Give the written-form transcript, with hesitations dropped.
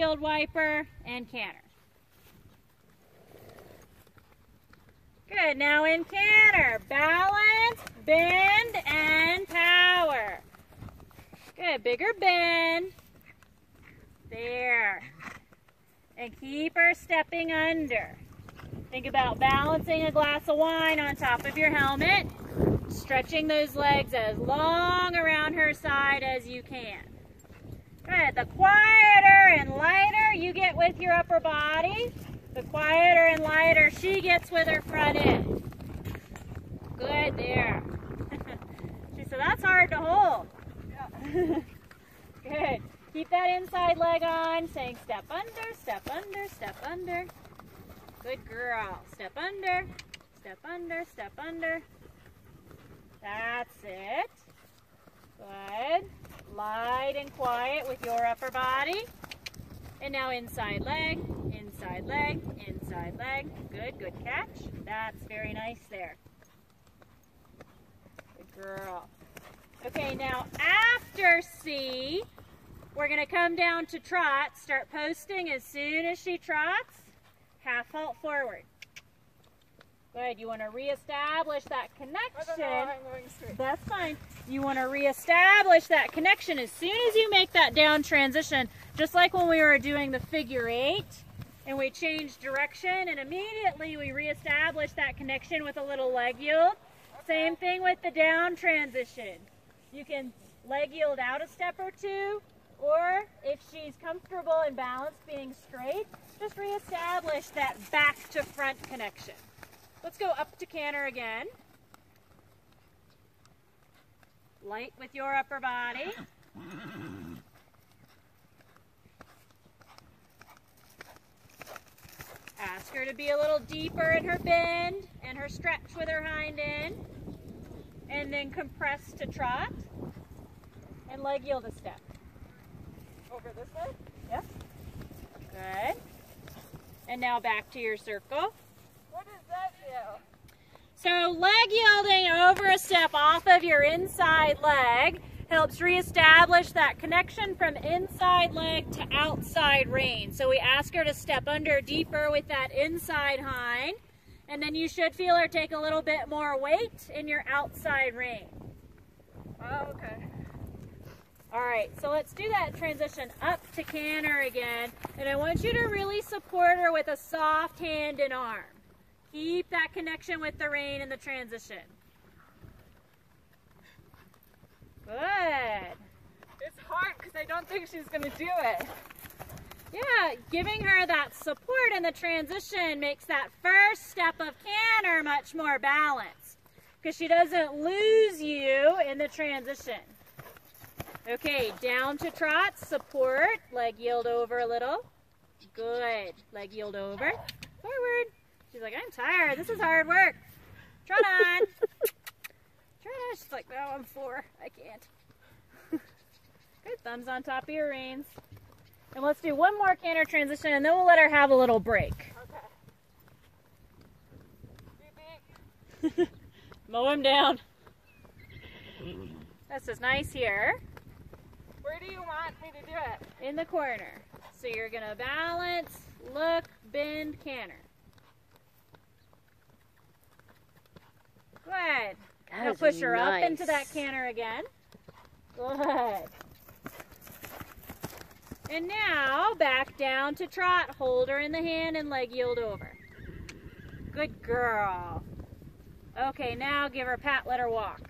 Windshield wiper and canter. Good, now in canter, balance, bend, and power. Good, bigger bend. There. And keep her stepping under. Think about balancing a glass of wine on top of your helmet, stretching those legs as long around her side as you can. Good, the quieter and lighter you get with your upper body, the quieter and lighter she gets with her front end. Good, there. She said, that's hard to hold. Yeah. Good. Keep that inside leg on, saying step under, step under, step under. Good girl. Step under, step under, step under. That's it. Good. Light and quiet with your upper body. And now inside leg, inside leg, inside leg. Good, good catch. That's very nice there. Good girl. Okay, now after C, we're going to come down to trot. Start posting as soon as she trots. Half halt forward. Good. You want to reestablish that connection. I'm going straight. That's fine. You want to reestablish that connection as soon as you make that down transition, just like when we were doing the figure 8 and we changed direction and immediately we reestablished that connection with a little leg yield. Okay. Same thing with the down transition. You can leg yield out a step or two, or if she's comfortable and balanced being straight, just reestablish that back to front connection. Let's go up to canter again. Light with your upper body. Ask her to be a little deeper in her bend and her stretch with her hind end. And then compress to trot. And leg yield a step. Over this way? Yep. Good. And now back to your circle. What does that do? So leg yielding over a step off of your inside leg helps reestablish that connection from inside leg to outside rein. So we ask her to step under deeper with that inside hind, and then you should feel her take a little bit more weight in your outside rein. Oh, okay. All right, so let's do that transition up to canter again, and I want you to really support her with a soft hand and arm. Keep that connection with the rein in the transition. Good. It's hard because I don't think she's going to do it. Yeah, giving her that support in the transition makes that first step of canter much more balanced because she doesn't lose you in the transition. Okay, down to trot, support, leg yield over a little. Good. Leg yield over. Forward. She's like, I'm tired. This is hard work. Trot on. Trot on. She's like, no, I'm 4. I can't. Good. Thumbs on top of your reins. And let's do one more canter transition, and then we'll let her have a little break. Okay. Beep, beep. Mow him down. This is nice here. Where do you want me to do it? In the corner. So you're going to balance, look, bend, canter. Good. Now push her up into that canter again. Good. And now back down to trot. Hold her in the hand and leg yield over. Good girl. Okay, now give her a pat, let her walk.